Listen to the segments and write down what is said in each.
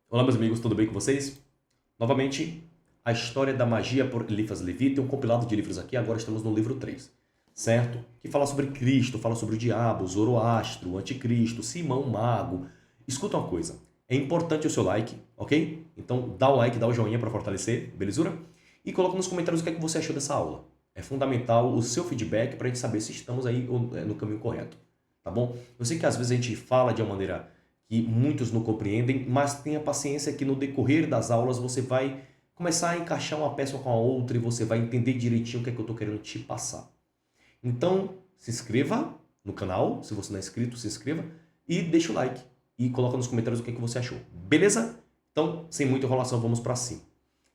Olá, meus amigos, tudo bem com vocês? Novamente, a história da magia por Eliphas Levi. Tem um compilado de livros aqui, agora estamos no livro 3, certo? Que fala sobre Cristo, fala sobre o diabo, Zoroastro, o anticristo, Simão o Mago. Escuta uma coisa, é importante o seu like, ok? Então dá o like, dá o joinha para fortalecer, belezura? E coloca nos comentários o que é que você achou dessa aula. É fundamental o seu feedback para a gente saber se estamos aí no caminho correto, tá bom? Eu sei que às vezes a gente fala de uma maneira que muitos não compreendem, mas tenha paciência que no decorrer das aulas você vai começar a encaixar uma peça com a outra e você vai entender direitinho o que é que eu estou querendo te passar. Então, se inscreva no canal, se você não é inscrito, se inscreva e deixa o like e coloca nos comentários o que é que você achou. Beleza? Então, sem muita enrolação, vamos para cima.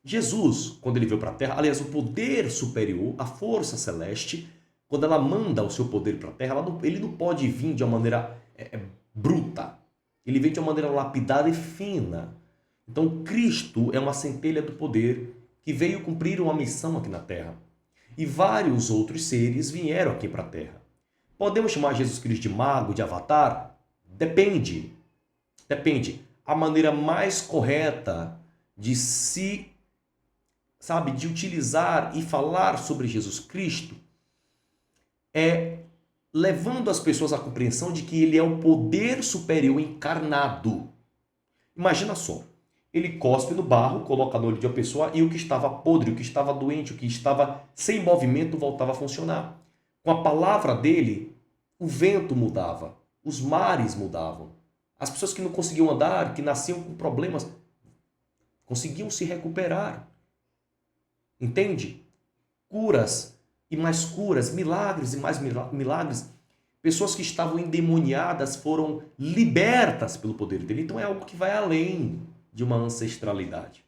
Jesus, quando ele veio para a Terra, aliás, o poder superior, a força celeste, quando ela manda o seu poder para a Terra, ele não pode vir de uma maneira bruta. Ele vem de uma maneira lapidada e fina. Então, Cristo é uma centelha do poder que veio cumprir uma missão aqui na Terra. E vários outros seres vieram aqui para a Terra. Podemos chamar Jesus Cristo de mago, de avatar? Depende. Depende. A maneira mais correta de se, sabe, de utilizar e falar sobre Jesus Cristo é levando as pessoas à compreensão de que ele é o poder superior encarnado. Imagina só, ele cospe no barro, coloca no olho de uma pessoa e o que estava podre, o que estava doente, o que estava sem movimento voltava a funcionar. Com a palavra dele, o vento mudava, os mares mudavam. As pessoas que não conseguiam andar, que nasciam com problemas, conseguiam se recuperar. Entende? Curas e mais curas, milagres e mais milagres. Pessoas que estavam endemoniadas foram libertas pelo poder dele. Então é algo que vai além de uma ancestralidade.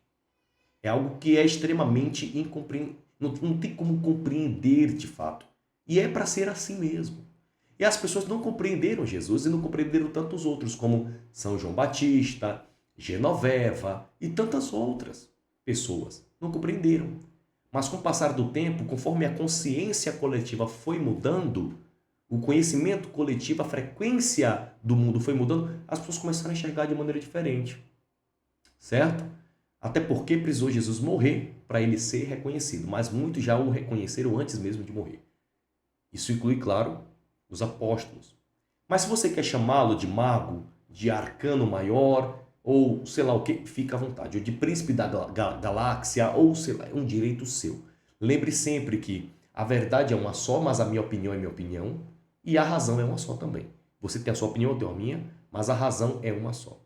É algo que é extremamente incompreensível. Não tem como compreender de fato. E é para ser assim mesmo. E as pessoas não compreenderam Jesus e não compreenderam tantos outros, como São João Batista, Genoveva e tantas outras pessoas. Não compreenderam. Mas com o passar do tempo, conforme a consciência coletiva foi mudando, o conhecimento coletivo, a frequência do mundo foi mudando, as pessoas começaram a enxergar de maneira diferente. Certo? Até porque precisou Jesus morrer para ele ser reconhecido, mas muitos já o reconheceram antes mesmo de morrer. Isso inclui, claro, os apóstolos. Mas se você quer chamá-lo de mago, de arcano maior, ou sei lá o que, fica à vontade, ou de príncipe da galáxia, ou sei lá, é um direito seu. Lembre sempre que a verdade é uma só, mas a minha opinião é minha opinião, e a razão é uma só também. Você tem a sua opinião, eu tenho a minha, mas a razão é uma só.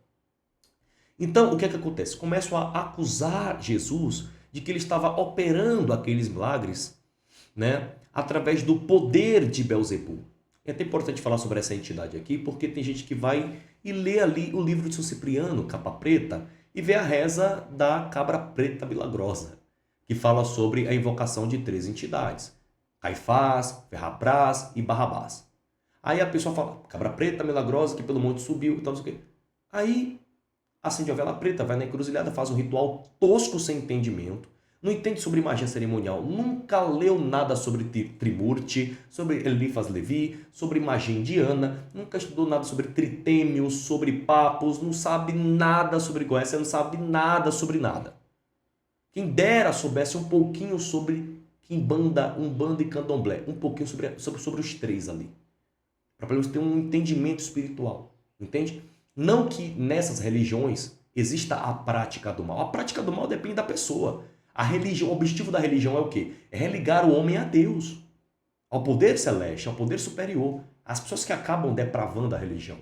Então, o que é que acontece? Começam a acusar Jesus de que ele estava operando aqueles milagres, né, através do poder de Belzebu. É até importante falar sobre essa entidade aqui, porque tem gente que vai e lê ali o livro de São Cipriano, Capa Preta, e vê a reza da Cabra Preta Milagrosa, que fala sobre a invocação de três entidades: Caifás, Ferrabras e Barrabás. Aí a pessoa fala, Cabra Preta Milagrosa, que pelo monte subiu e tal, não sei o quê. Aí acende a vela preta, vai na encruzilhada, faz um ritual tosco sem entendimento, não entende sobre magia cerimonial, nunca leu nada sobre Trimurti, sobre Eliphas Levi, sobre magia indiana, nunca estudou nada sobre tritêmios, sobre papos, não sabe nada sobre Goécia, não sabe nada sobre nada. Quem dera soubesse um pouquinho sobre Quimbanda, Umbanda e Candomblé, um pouquinho sobre os três ali, para pelo menos ter um entendimento espiritual, entende? Não que nessas religiões exista a prática do mal. A prática do mal depende da pessoa. A religião, o objetivo da religião é o quê? É religar o homem a Deus, ao poder celeste, ao poder superior. As pessoas que acabam depravando a religião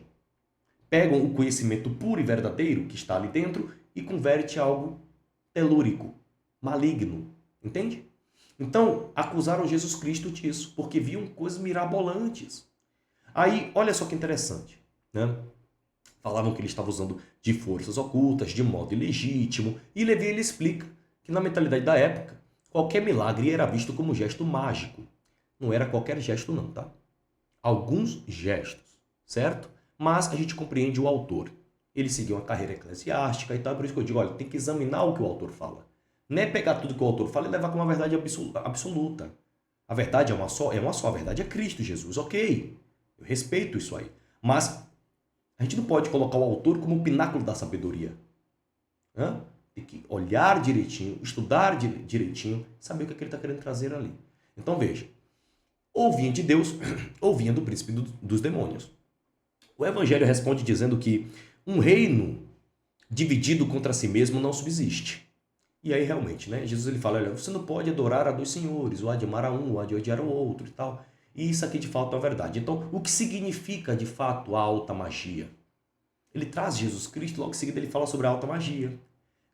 pegam o conhecimento puro e verdadeiro que está ali dentro e converte a algo telúrico, maligno. Entende? Então, acusaram Jesus Cristo disso, porque viam coisas mirabolantes. Aí, olha só que interessante, né? Falavam que ele estava usando de forças ocultas, de modo ilegítimo, e Levi ele explica que na mentalidade da época, qualquer milagre era visto como gesto mágico. Não era qualquer gesto não, tá? Alguns gestos, certo? Mas a gente compreende o autor. Ele seguiu uma carreira eclesiástica e tal, por isso que eu digo, olha, tem que examinar o que o autor fala. Não é pegar tudo que o autor fala e levar como uma verdade absoluta. A verdade é uma só, a verdade é Cristo Jesus, ok. Eu respeito isso aí. Mas a gente não pode colocar o autor como o pináculo da sabedoria. Né? Tem que olhar direitinho, estudar direitinho, saber o que ele está querendo trazer ali. Então veja, ou vinha de Deus, ou vinha do príncipe dos demônios. O Evangelho responde dizendo que um reino dividido contra si mesmo não subsiste. E aí realmente, né? Jesus ele fala, olha, você não pode adorar a dois senhores, ou há de amar a um, ou há de odiar o outro e tal. E isso aqui de fato é a verdade. Então, o que significa de fato a alta magia? Ele traz Jesus Cristo, logo em seguida ele fala sobre a alta magia.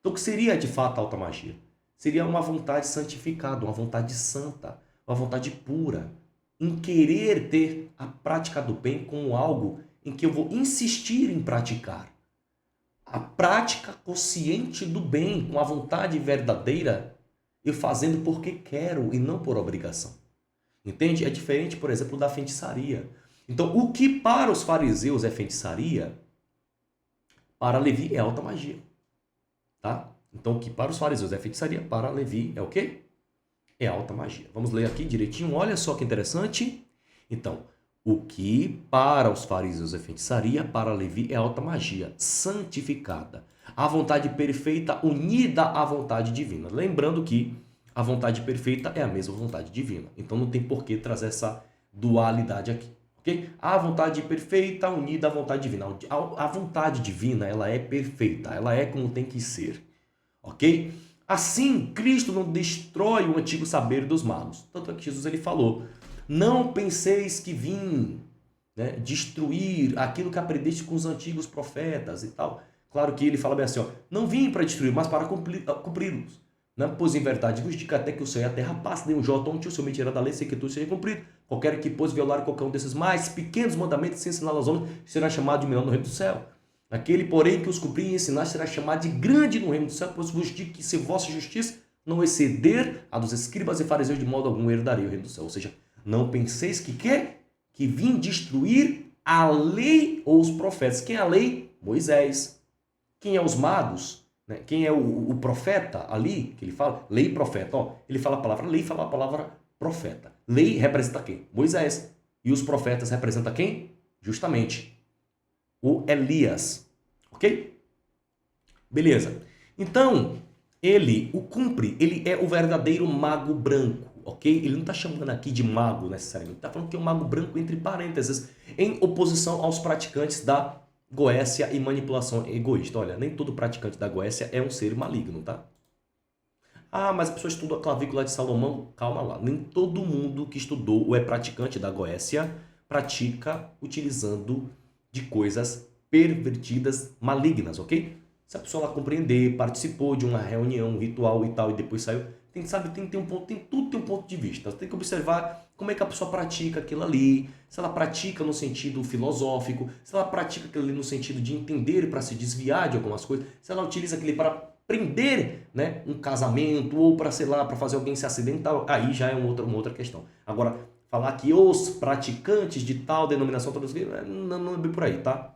Então, o que seria de fato a alta magia? Seria uma vontade santificada, uma vontade santa, uma vontade pura, em querer ter a prática do bem como algo em que eu vou insistir em praticar. A prática consciente do bem, com a vontade verdadeira, eu fazendo porque quero e não por obrigação. Entende? É diferente, por exemplo, da feitiçaria. Então, o que para os fariseus é feitiçaria, para Levi é alta magia. Tá? Então, o que para os fariseus é feitiçaria, para Levi é o quê? É alta magia. Vamos ler aqui direitinho, olha só que interessante. Então, o que para os fariseus é feitiçaria, para Levi é alta magia, santificada. A vontade perfeita unida à vontade divina. Lembrando que a vontade perfeita é a mesma vontade divina. Então não tem por que trazer essa dualidade aqui. Okay? A vontade perfeita unida à vontade divina. A vontade divina, ela é perfeita, ela é como tem que ser. Ok? Assim, Cristo não destrói o antigo saber dos magos. Tanto é que Jesus ele falou, não penseis que vim, né, destruir aquilo que aprendeste com os antigos profetas e tal. Claro que ele fala bem assim, ó, não vim para destruir, mas para cumpri-los. Né? Pois em verdade vos digo até que o céu e a terra passem, nem um jota ou um tio seu me tirar da lei, sem que tudo seja cumprido. Qualquer que, pois, violar qualquer um desses mais pequenos mandamentos sem ensiná-los aos homens, será chamado de menor no reino do céu. Aquele, porém, que os cumprir e ensinar será chamado de grande no reino do céu, pois vos digo que se vossa justiça não exceder a dos escribas e fariseus, de modo algum herdarei o reino do céu. Ou seja, não penseis que quê? Que vim destruir a lei ou os profetas. Quem é a lei? Moisés. Quem é os magos? Né? Quem é o profeta ali, que ele fala? Lei e profeta. Ó, ele fala a palavra lei e fala a palavra profeta. Lei representa quem? Moisés. E os profetas representam quem? Justamente o Elias. Ok? Beleza. Então, ele o cumpre, ele é o verdadeiro mago branco. Ok? Ele não está chamando aqui de mago necessariamente, está falando que é um mago branco entre parênteses, em oposição aos praticantes da goécia e manipulação egoísta. Olha, nem todo praticante da goécia é um ser maligno, tá? Ah, mas a pessoa estuda a clavícula de Salomão. Calma lá, nem todo mundo que estudou ou é praticante da goécia pratica utilizando de coisas pervertidas, malignas, ok? Se a pessoa lá compreender, participou de uma reunião, um ritual e tal, e depois saiu, tem que ter um ponto, tudo tem um ponto de vista. Você tem que observar como é que a pessoa pratica aquilo ali, se ela pratica no sentido filosófico, se ela pratica aquilo ali no sentido de entender para se desviar de algumas coisas, se ela utiliza aquilo para prender, né, um casamento ou para, sei lá, para fazer alguém se acidentar, aí já é uma outra questão. Agora, falar que os praticantes de tal denominação, não é bem por aí, tá?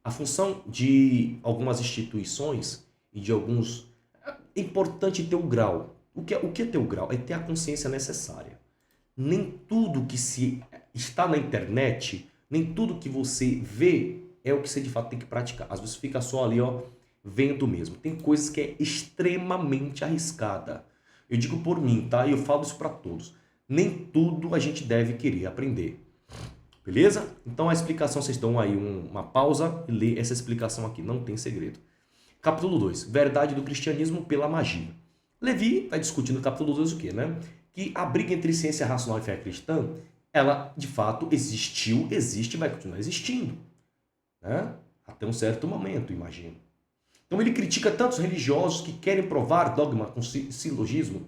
A função de algumas instituições e de alguns... É importante ter o grau. O que é ter o grau? É ter a consciência necessária. Nem tudo que se está na internet, nem tudo que você vê é o que você de fato tem que praticar. Às vezes fica só ali, ó, vendo mesmo. Tem coisas que é extremamente arriscada. Eu digo por mim, tá? E eu falo isso para todos. Nem tudo a gente deve querer aprender. Beleza? Então a explicação, vocês dão aí uma pausa e lê essa explicação aqui, não tem segredo. Capítulo 2, verdade do cristianismo pela magia. Levi está discutindo no capítulo 2 o quê, né? Que a briga entre ciência racional e fé cristã, ela de fato existiu, existe e vai continuar existindo. Né? Até um certo momento, imagino. Então ele critica tantos religiosos que querem provar dogma com silogismo,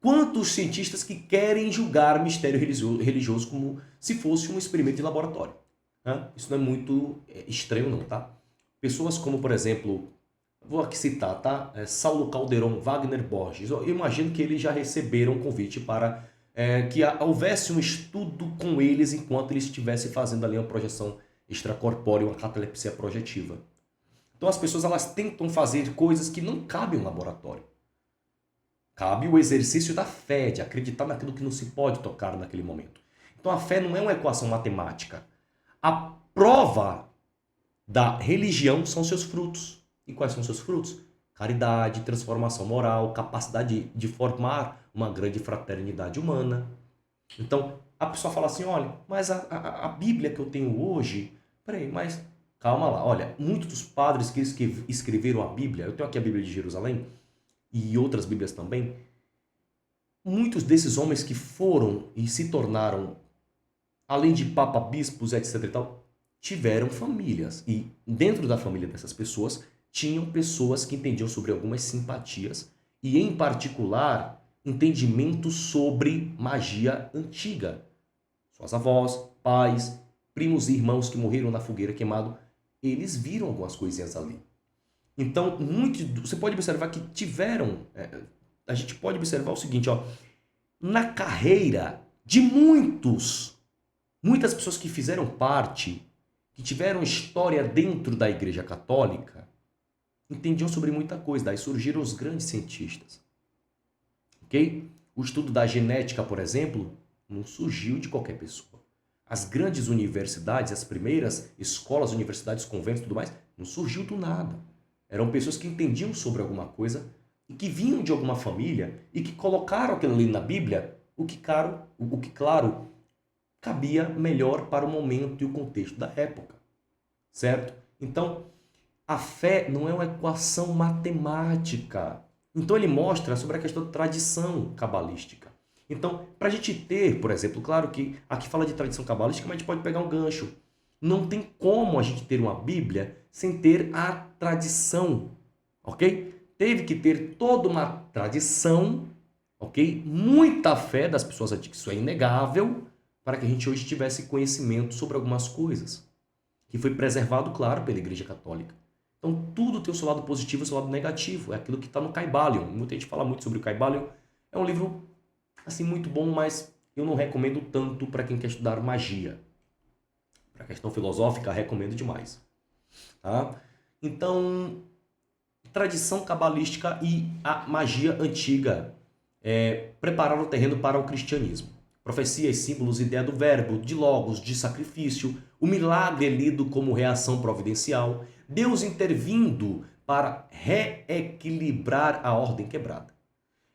quanto os cientistas que querem julgar mistério religioso como se fosse um experimento de laboratório. Né? Isso não é muito estranho não, tá? Pessoas como, por exemplo, vou aqui citar, tá? Saulo Calderon, Wagner Borges. Eu imagino que eles já receberam convite para que houvesse um estudo com eles enquanto eles estivessem fazendo ali uma projeção extracorpórea, uma catalepsia projetiva. Então as pessoas elas tentam fazer coisas que não cabem em laboratório. Cabe o exercício da fé, de acreditar naquilo que não se pode tocar naquele momento. Então a fé não é uma equação matemática. A prova da religião são seus frutos. E quais são os seus frutos? Caridade, transformação moral, capacidade de formar uma grande fraternidade humana. Então, a pessoa fala assim, olha, mas a Bíblia que eu tenho hoje, peraí, mas calma lá, olha, muitos dos padres que escreveram a Bíblia, eu tenho aqui a Bíblia de Jerusalém e outras Bíblias também, muitos desses homens que foram e se tornaram, além de papa, bispos, etc e tal, tiveram famílias. E dentro da família dessas pessoas, tinham pessoas que entendiam sobre algumas simpatias e, em particular, entendimento sobre magia antiga. Suas avós, pais, primos e irmãos que morreram na fogueira queimado, eles viram algumas coisinhas ali. Então, você pode observar que tiveram... a gente pode observar o seguinte, ó, na carreira de muitas pessoas que fizeram parte, que tiveram história dentro da Igreja Católica, entendiam sobre muita coisa. Daí surgiram os grandes cientistas. Ok? O estudo da genética, por exemplo, não surgiu de qualquer pessoa. As grandes universidades, as primeiras escolas, universidades, conventos e tudo mais, não surgiu do nada. Eram pessoas que entendiam sobre alguma coisa e que vinham de alguma família e que colocaram aquilo ali na Bíblia, o que, claro, cabia melhor para o momento e o contexto da época. Certo? Então, a fé não é uma equação matemática. Então ele mostra sobre a questão da tradição cabalística. Então, para a gente ter, por exemplo, claro que aqui fala de tradição cabalística, mas a gente pode pegar um gancho. Não tem como a gente ter uma Bíblia sem ter a tradição, ok? Teve que ter toda uma tradição, ok? Muita fé das pessoas antigas, isso é inegável, para que a gente hoje tivesse conhecimento sobre algumas coisas, que foi preservado, claro, pela Igreja Católica. Então, tudo tem o seu lado positivo e o seu lado negativo. É aquilo que está no Kybalion. Muita gente fala muito sobre o Kybalion. É um livro, assim, muito bom, mas eu não recomendo tanto para quem quer estudar magia. Para a questão filosófica, recomendo demais. Tá? Então, tradição cabalística e a magia antiga prepararam o terreno para o cristianismo. Profecias, símbolos, ideia do verbo, de logos, de sacrifício, o milagre é lido como reação providencial, Deus intervindo para reequilibrar a ordem quebrada.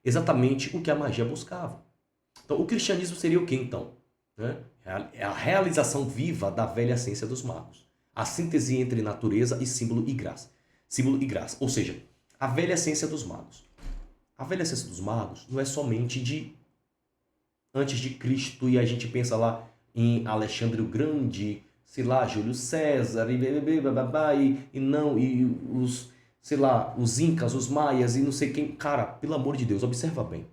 Exatamente o que a magia buscava. Então, o cristianismo seria o que então? É a realização viva da velha ciência dos magos. A síntese entre natureza e símbolo e graça. Símbolo e graça. Ou seja, a velha ciência dos magos. A velha ciência dos magos não é somente de antes de Cristo e a gente pensa lá em Alexandre o Grande, sei lá, Júlio César e os, sei lá, os incas, os maias e não sei quem. Cara, pelo amor de Deus, observa bem.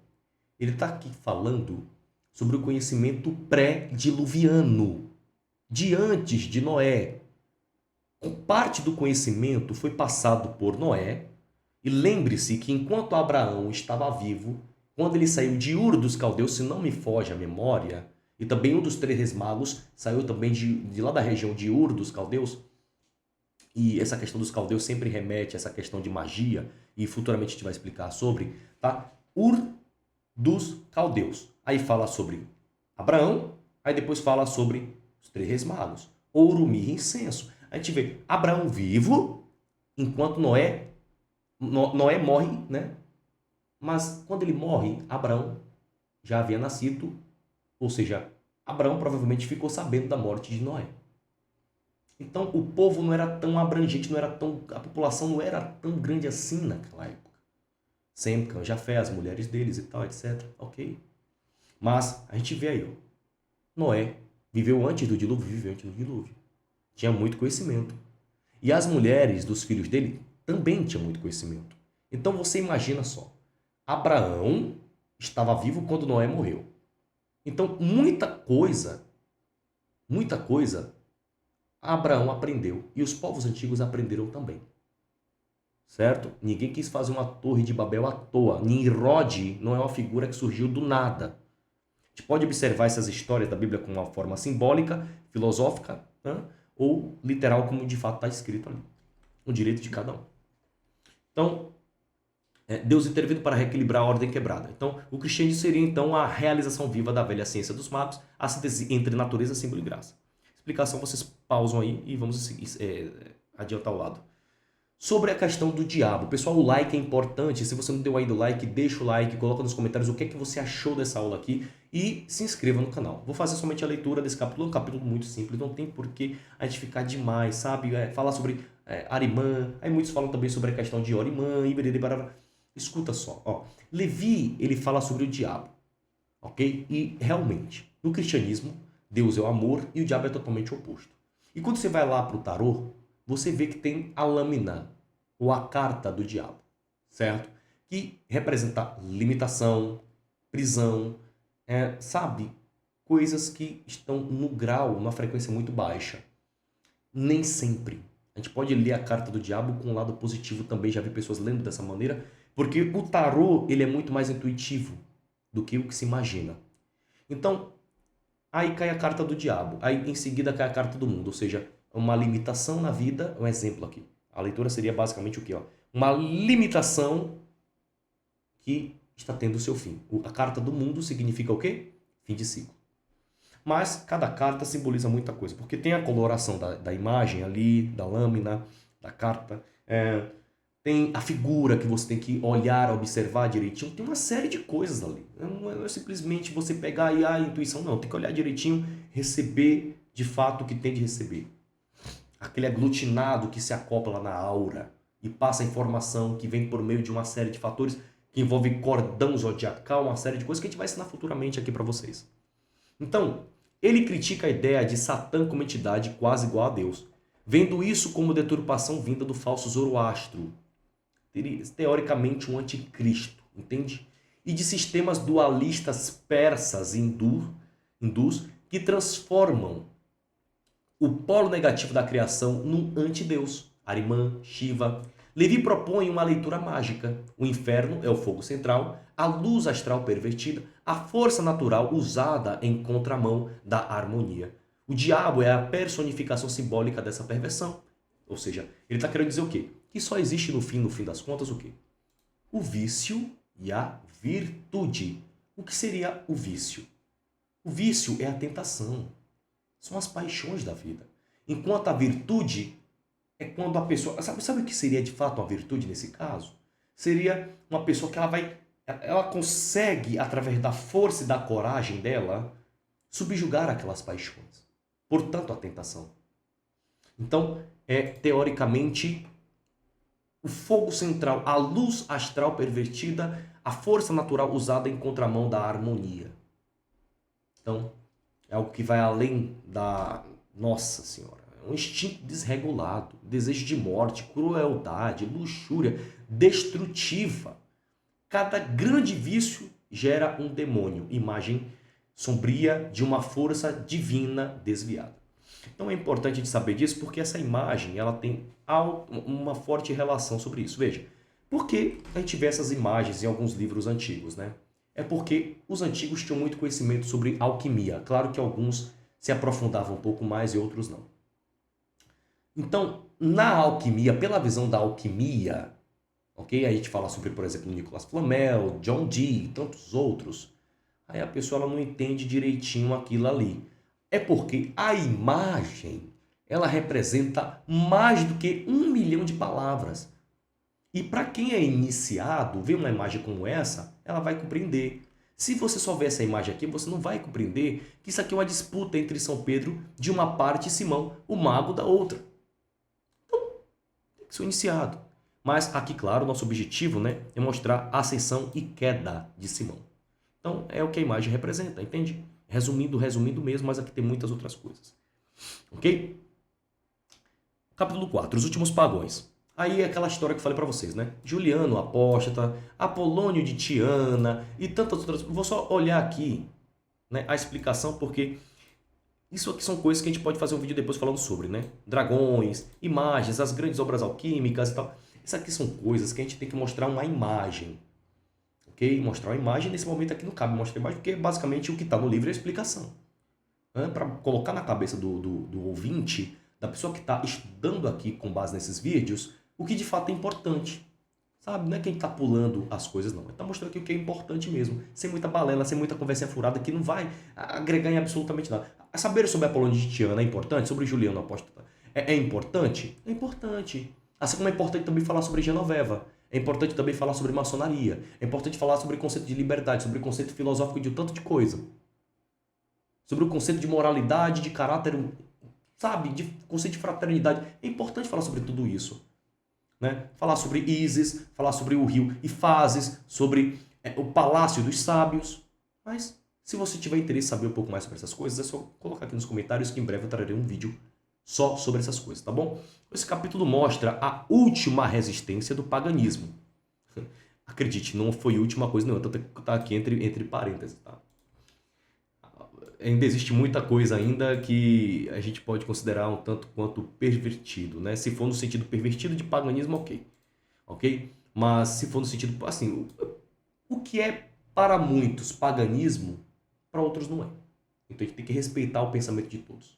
Ele está aqui falando sobre o conhecimento pré-diluviano, de antes de Noé. Parte do conhecimento foi passado por Noé, e lembre-se que enquanto Abraão estava vivo, quando ele saiu de Ur dos Caldeus, se não me foge a memória, e também um dos três magos saiu também de lá da região de Ur dos Caldeus, e essa questão dos caldeus sempre remete a essa questão de magia, e futuramente a gente vai explicar sobre, tá? Ur dos Caldeus. Aí fala sobre Abraão, aí depois fala sobre os três magos, ouro, mirra e incenso. A gente vê Abraão vivo, enquanto Noé morre, né? Mas quando ele morre, Abraão já havia nascido, ou seja, Abraão provavelmente ficou sabendo da morte de Noé. Então o povo não era tão abrangente, a população não era tão grande assim naquela época. Sem Cã, Jafé, as mulheres deles e tal, etc. Ok? Mas a gente vê aí, ó, Noé viveu antes do dilúvio, tinha muito conhecimento. E as mulheres dos filhos dele também tinham muito conhecimento. Então você imagina só, Abraão estava vivo quando Noé morreu. Então muita coisa Abraão aprendeu e os povos antigos aprenderam também. Certo? Ninguém quis fazer uma torre de Babel à toa. Nimrod não é uma figura que surgiu do nada. A gente pode observar essas histórias da Bíblia com uma forma simbólica, filosófica, né? Ou literal, como de fato está escrito ali. O direito de cada um. Então, Deus intervindo para reequilibrar a ordem quebrada. Então, o cristianismo seria então a realização viva da velha ciência dos magos, a síntese entre natureza, símbolo e graça. Explicação, vocês pausam aí e vamos adiantar o lado. Sobre a questão do diabo. Pessoal, o like é importante. Se você não deu ainda o like, deixa o like, coloca nos comentários o que é que você achou dessa aula aqui e se inscreva no canal. Vou fazer somente a leitura desse capítulo, um capítulo muito simples, não tem por que a gente ficar demais, sabe? Falar sobre Arimã, aí muitos falam também sobre a questão de Orimã, Iberê, barará. Escuta só, ó. Levi, ele fala sobre o diabo, ok? E realmente, no cristianismo, Deus é o amor e o diabo é totalmente o oposto. E quando você vai lá para o tarô, você vê que tem a lâmina, ou a carta do diabo, certo? Que representa limitação, prisão, sabe? Coisas que estão no grau, numa frequência muito baixa. Nem sempre. A gente pode ler a carta do diabo com um lado positivo também, já vi pessoas lendo dessa maneira, porque o tarô, ele é muito mais intuitivo do que o que se imagina. Então, aí cai a carta do diabo, aí em seguida cai a carta do mundo, ou seja, uma limitação na vida, um exemplo aqui. A leitura seria basicamente o quê? Ó? Uma limitação que está tendo o seu fim. A carta do mundo significa o quê? Fim de ciclo. Mas cada carta simboliza muita coisa, porque tem a coloração da imagem ali, da lâmina, da carta, tem a figura que você tem que olhar, observar direitinho, tem uma série de coisas ali. Não é simplesmente você pegar e a intuição, não, tem que olhar direitinho, receber de fato o que tem de receber. Aquele aglutinado que se acopla na aura e passa a informação que vem por meio de uma série de fatores que envolve cordão zodiacal, uma série de coisas que a gente vai ensinar futuramente aqui para vocês. Então, ele critica a ideia de Satã como entidade quase igual a Deus, vendo isso como deturpação vinda do falso Zoroastro, teoricamente um anticristo, entende? E de sistemas dualistas persas e hindus que transformam o polo negativo da criação num antideus, Arimã, Shiva. Levi propõe uma leitura mágica. O inferno é o fogo central, a luz astral pervertida, a força natural usada em contramão da harmonia. O diabo é a personificação simbólica dessa perversão. Ou seja, ele está querendo dizer o quê? Que só existe no fim das contas, o quê? O vício e a virtude. O que seria o vício? O vício é a tentação. São as paixões da vida. Enquanto a virtude é quando a pessoa... Sabe o que seria de fato uma virtude nesse caso? Seria uma pessoa que ela consegue, através da força e da coragem dela, subjugar aquelas paixões. Portanto, a tentação. Então, teoricamente, o fogo central, a luz astral pervertida, a força natural usada em contramão da harmonia. Então, é algo que vai além da Nossa Senhora. É um instinto desregulado, desejo de morte, crueldade, luxúria, destrutiva. Cada grande vício gera um demônio, imagem sombria de uma força divina desviada. Então é importante a gente saber disso porque essa imagem ela tem uma forte relação sobre isso. Veja, por que a gente vê essas imagens em alguns livros antigos, né? É porque os antigos tinham muito conhecimento sobre alquimia. Claro que alguns se aprofundavam um pouco mais e outros não. Então, na alquimia, pela visão da alquimia, ok? A gente fala sobre, por exemplo, Nicolas Flamel, John Dee e tantos outros. Aí a pessoa ela não entende direitinho aquilo ali. É porque a imagem, ela representa mais do que 1 milhão de palavras. E para quem é iniciado, ver uma imagem como essa, ela vai compreender. Se você só ver essa imagem aqui, você não vai compreender que isso aqui é uma disputa entre São Pedro de uma parte e Simão, o mago da outra. Então, tem que ser iniciado. Mas aqui, claro, nosso objetivo, né, é mostrar a ascensão e queda de Simão. Então, é o que a imagem representa, entende? Resumindo mesmo, mas aqui tem muitas outras coisas. Ok? Capítulo 4, os últimos pagões. Aí é aquela história que eu falei para vocês, né? Juliano, apóstata, Apolônio de Tiana e tantas outras. Vou só olhar aqui, né, a explicação, porque isso aqui são coisas que a gente pode fazer um vídeo depois falando sobre, né? Dragões, imagens, as grandes obras alquímicas e tal. Isso aqui são coisas que a gente tem que mostrar uma imagem. Ok? Mostrar uma imagem, nesse momento aqui não cabe mostrar a imagem, porque basicamente o que está no livro é a explicação. Para colocar na cabeça do ouvinte, da pessoa que está estudando aqui com base nesses vídeos, o que de fato é importante. Sabe? Não é quem está pulando as coisas, não. Está mostrando aqui o que é importante mesmo. Sem muita balela, sem muita conversinha furada, que não vai agregar em absolutamente nada. Saber sobre Apolônio de Tiana é importante? Sobre Juliano Apóstolo é importante? É importante. Assim como é importante também falar sobre Genoveva. É importante também falar sobre maçonaria. É importante falar sobre o conceito de liberdade, sobre o conceito filosófico de um tanto de coisa. Sobre o conceito de moralidade, de caráter, sabe? De conceito de fraternidade. É importante falar sobre tudo isso. Né? Falar sobre Ísis, falar sobre o rio Ifases, sobre o Palácio dos Sábios. Mas, se você tiver interesse em saber um pouco mais sobre essas coisas, é só colocar aqui nos comentários que em breve eu trarei um vídeo só sobre essas coisas, tá bom? Esse capítulo mostra a última resistência do paganismo. Acredite, não foi a última coisa, não. Tá aqui entre parênteses, tá? Ainda existe muita coisa ainda que a gente pode considerar um tanto quanto pervertido, né? Se for no sentido pervertido de paganismo, ok? Mas se for no sentido, assim, o que é para muitos paganismo, para outros não é. Então a gente tem que respeitar o pensamento de todos.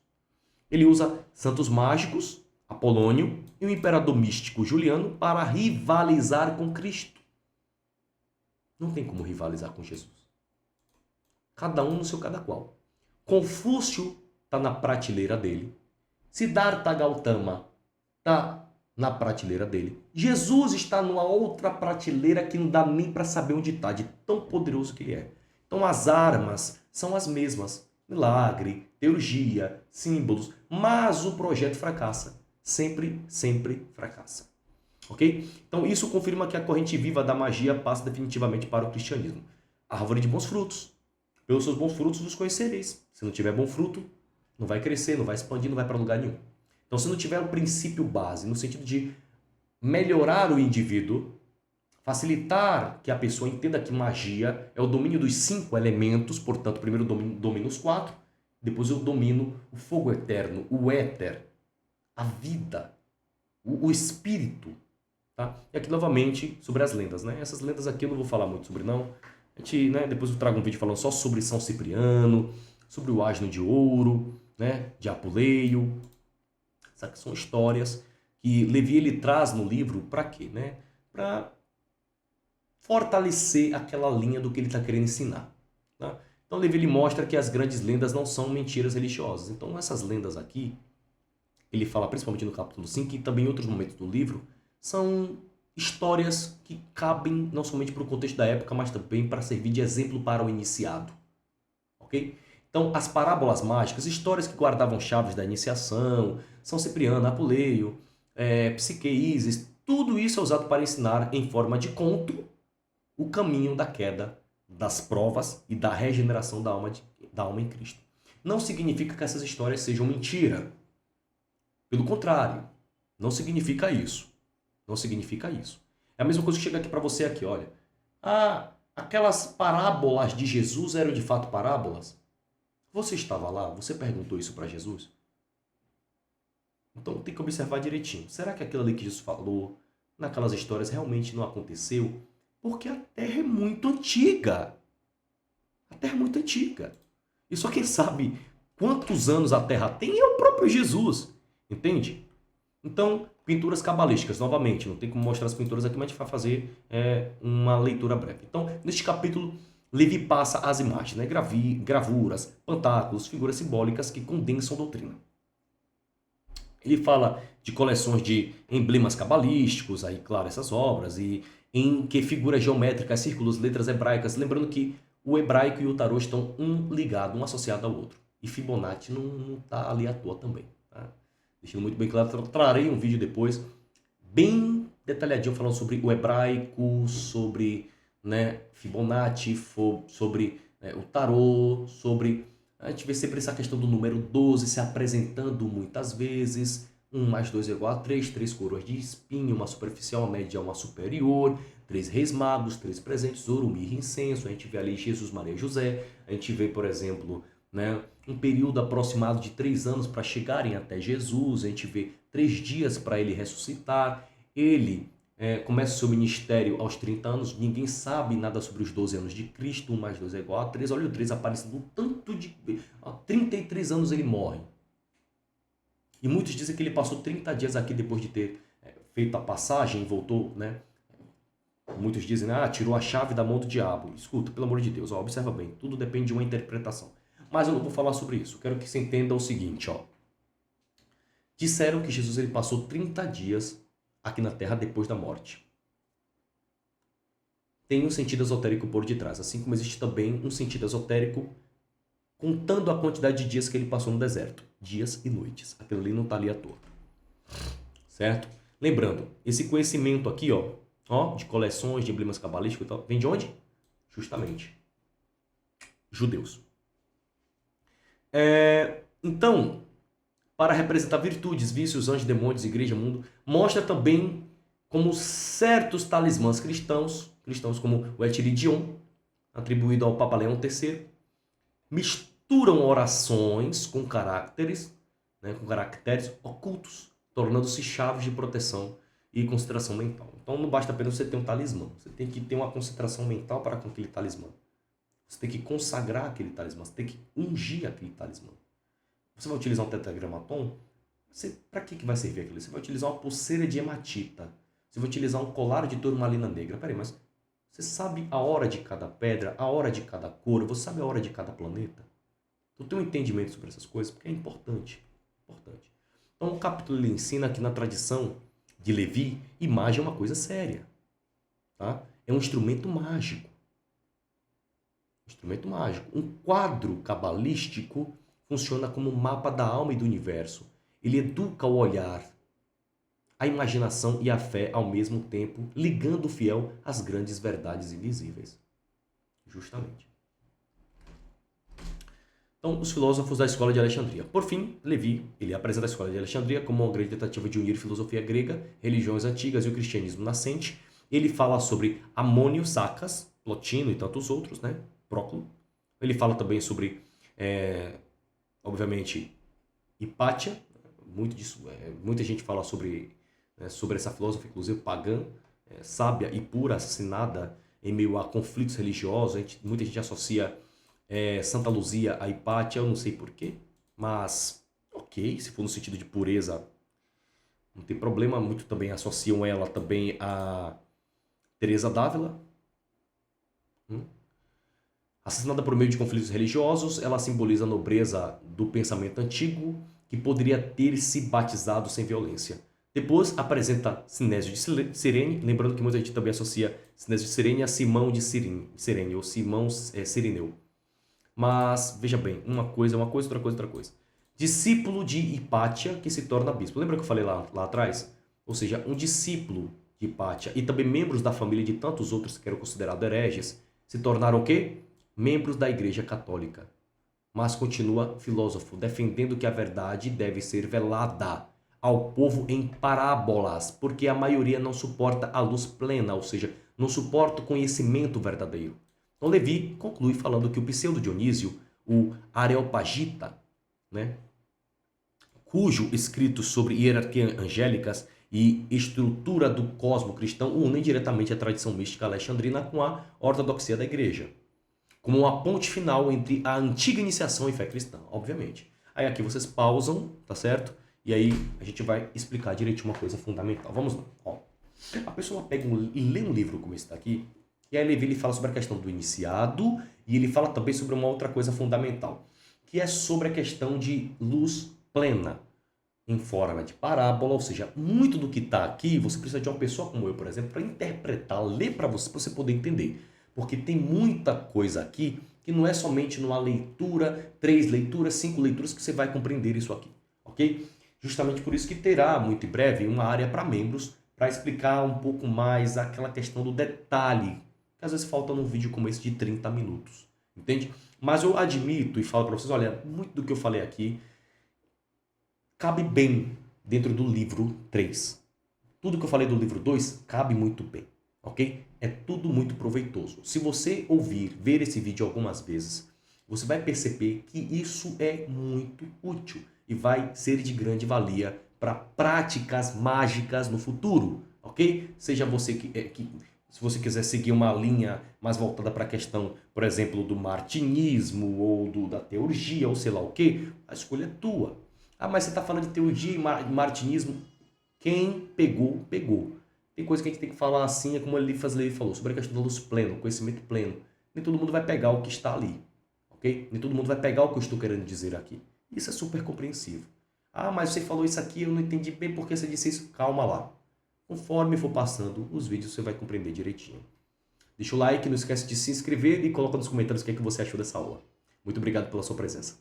Ele usa santos mágicos, Apolônio, e o imperador místico Juliano para rivalizar com Cristo. Não tem como rivalizar com Jesus. Cada um no seu cada qual. Confúcio está na prateleira dele. Siddhartha Gautama está na prateleira dele. Jesus está numa outra prateleira que não dá nem para saber onde está, de tão poderoso que ele é. Então as armas são as mesmas. Milagre, teurgia, símbolos, mas o projeto fracassa. Sempre, sempre fracassa. Ok? Então isso confirma que a corrente viva da magia passa definitivamente para o cristianismo. Árvore de bons frutos. Pelos seus bons frutos os conhecereis. Se não tiver bom fruto, não vai crescer, não vai expandir, não vai para lugar nenhum. Então, se não tiver um princípio base, no sentido de melhorar o indivíduo, facilitar que a pessoa entenda que magia é o domínio dos 5 elementos, portanto, primeiro eu domino os 4, depois eu domino o fogo eterno, o éter, a vida, o espírito. Tá? E aqui, novamente, sobre as lendas. Né? Essas lendas aqui eu não vou falar muito sobre, não. A gente, né, depois eu trago um vídeo falando só sobre São Cipriano, sobre o asno de ouro, né, de Apuleio. Essas são histórias que Levi ele traz no livro para quê? Né? Para fortalecer aquela linha do que ele está querendo ensinar. Tá? Então Levi ele mostra que as grandes lendas não são mentiras religiosas. Então essas lendas aqui, ele fala principalmente no capítulo 5 e também em outros momentos do livro, são histórias que cabem não somente para o contexto da época, mas também para servir de exemplo para o iniciado. Ok? Então, as parábolas mágicas, histórias que guardavam chaves da iniciação, São Cipriano, Apuleio, Psique, Ísis, tudo isso é usado para ensinar em forma de conto o caminho da queda, das provas e da regeneração da alma em Cristo. Não significa que essas histórias sejam mentira. Pelo contrário, não significa isso. Não significa isso. É a mesma coisa que chega aqui para você aqui, olha. Aquelas parábolas de Jesus eram de fato parábolas? Você estava lá? Você perguntou isso para Jesus? Então tem que observar direitinho. Será que aquilo ali que Jesus falou naquelas histórias realmente não aconteceu? Porque a Terra é muito antiga. A Terra é muito antiga. E só quem sabe quantos anos a Terra tem é o próprio Jesus. Entende? Então, pinturas cabalísticas, novamente, não tem como mostrar as pinturas aqui, mas a gente vai fazer uma leitura breve. Então, neste capítulo, Levi passa as imagens, né? Gravuras, pantáculos, figuras simbólicas que condensam a doutrina. Ele fala de coleções de emblemas cabalísticos, aí, claro, essas obras, e em que figuras geométricas, círculos, letras hebraicas, lembrando que o hebraico e o tarô estão um ligado, um associado ao outro. E Fibonacci não está ali à toa também. Tá? Deixando muito bem claro, trarei um vídeo depois, bem detalhadinho, falando sobre o hebraico, sobre Fibonacci, sobre o tarô, sobre... A gente vê sempre essa questão do número 12 se apresentando muitas vezes. 1 mais 2 é igual a 3, 3 coroas de espinho, uma superficial, uma média, uma superior, 3 reis magos, 3 presentes, ouro, mirra e incenso. A gente vê ali Jesus, Maria e José. A gente vê, por exemplo, um período aproximado de 3 anos para chegarem até Jesus. A gente vê 3 dias para ele ressuscitar. Ele começa o seu ministério aos 30 anos. Ninguém sabe nada sobre os 12 anos de Cristo. 1 mais 2 é igual a 3. Olha o 3 aparecendo um tanto de... Há 33 anos ele morre. E muitos dizem que ele passou 30 dias aqui depois de ter feito a passagem e voltou, né? Muitos dizem, tirou a chave da mão do diabo. Escuta, pelo amor de Deus, observa bem. Tudo depende de uma interpretação. Mas eu não vou falar sobre isso. Quero que você entenda o seguinte, Disseram que Jesus ele passou 30 dias aqui na Terra depois da morte. Tem um sentido esotérico por detrás, assim como existe também um sentido esotérico contando a quantidade de dias que ele passou no deserto. Dias e noites. Aquilo ali não está ali à toa. Certo? Lembrando, esse conhecimento aqui, ó, de coleções, de emblemas cabalísticos e tal, vem de onde? Justamente, judeus. Então, para representar virtudes, vícios, anjos, demônios, igreja, mundo, mostra também como certos talismãs cristãos como o Etiridion, atribuído ao Papa Leão III, misturam orações com caracteres ocultos, tornando-se chaves de proteção e concentração mental. Então não basta apenas você ter um talismã, você tem que ter uma concentração mental para com aquele talismã. Você tem que consagrar aquele talismã, você tem que ungir aquele talismã. Você vai utilizar um tetragramaton, para que vai servir aquilo? Você vai utilizar uma pulseira de hematita, você vai utilizar um colar de turmalina negra. Peraí, mas você sabe a hora de cada pedra, a hora de cada cor, você sabe a hora de cada planeta? Tu tem um entendimento sobre essas coisas? Porque é importante. Importante. Então o capítulo ele ensina que na tradição de Levi, imagem é uma coisa séria. Tá? É um instrumento mágico. Instrumento mágico. Um quadro cabalístico funciona como um mapa da alma e do universo. Ele educa o olhar, a imaginação e a fé ao mesmo tempo, ligando o fiel às grandes verdades invisíveis. Justamente. Então, os filósofos da Escola de Alexandria. Por fim, Levi, ele apresenta a Escola de Alexandria como uma grande tentativa de unir filosofia grega, religiões antigas e o cristianismo nascente. Ele fala sobre Amônio, Sacas, Plotino e tantos outros, né? Próclo. Ele fala também sobre, obviamente, Hipátia. Muita gente fala sobre essa filósofa, inclusive pagã, sábia e pura, assassinada em meio a conflitos religiosos. Muita gente associa Santa Luzia a Hipátia, eu não sei porquê, mas ok, se for no sentido de pureza, não tem problema. Muito também associam ela também a Teresa d'Ávila. Assassinada por meio de conflitos religiosos, ela simboliza a nobreza do pensamento antigo, que poderia ter se batizado sem violência. Depois apresenta Sinésio de Cirene, lembrando que muita gente também associa Sinésio de Cirene a Simão de Cirene ou Simão Cirineu. Mas, veja bem, uma coisa é uma coisa, outra coisa. Discípulo de Hipátia que se torna bispo. Lembra que eu falei lá atrás? Ou seja, um discípulo de Hipátia e também membros da família de tantos outros que eram considerados hereges, se tornaram o quê? Membros da Igreja Católica. Mas continua filósofo, defendendo que a verdade deve ser velada ao povo em parábolas, porque a maioria não suporta a luz plena, ou seja, não suporta o conhecimento verdadeiro. Então Levi conclui falando que o pseudo-Dionísio, o Areopagita, né, cujo escritos sobre hierarquia angélicas e estrutura do cosmo cristão unem diretamente a tradição mística alexandrina com a ortodoxia da igreja, como uma ponte final entre a antiga iniciação e fé cristã, obviamente. Aí aqui vocês pausam, tá certo? E aí a gente vai explicar direitinho uma coisa fundamental. Vamos lá. A pessoa pega e lê um livro como esse daqui, e aí Levi ele fala sobre a questão do iniciado, e ele fala também sobre uma outra coisa fundamental, que é sobre a questão de luz plena, em forma de parábola, ou seja, muito do que está aqui, você precisa de uma pessoa como eu, por exemplo, para interpretar, ler para você poder entender. Porque tem muita coisa aqui que não é somente numa leitura, 3 leituras, 5 leituras que você vai compreender isso aqui, ok? Justamente por isso que terá, muito em breve, uma área para membros, para explicar um pouco mais aquela questão do detalhe, que às vezes falta num vídeo como esse de 30 minutos, entende? Mas eu admito e falo para vocês, olha, muito do que eu falei aqui cabe bem dentro do livro 3. Tudo que eu falei do livro 2 cabe muito bem, ok? É tudo muito proveitoso. Se você ouvir, ver esse vídeo algumas vezes, você vai perceber que isso é muito útil e vai ser de grande valia para práticas mágicas no futuro, ok? Seja você se você quiser seguir uma linha mais voltada para a questão, por exemplo, do martinismo ou da teurgia ou sei lá o que, a escolha é tua. Ah, mas você está falando de teurgia e martinismo. Quem pegou, pegou. Tem coisa que a gente tem que falar assim, é como Eliphas Levi falou, sobre a questão da luz plena, o conhecimento pleno. Nem todo mundo vai pegar o que está ali, ok? Nem todo mundo vai pegar o que eu estou querendo dizer aqui. Isso é super compreensível. Ah, mas você falou isso aqui, eu não entendi bem porque você disse isso. Calma lá. Conforme for passando os vídeos, você vai compreender direitinho. Deixa o like, não esquece de se inscrever e coloca nos comentários o que é que você achou dessa aula. Muito obrigado pela sua presença.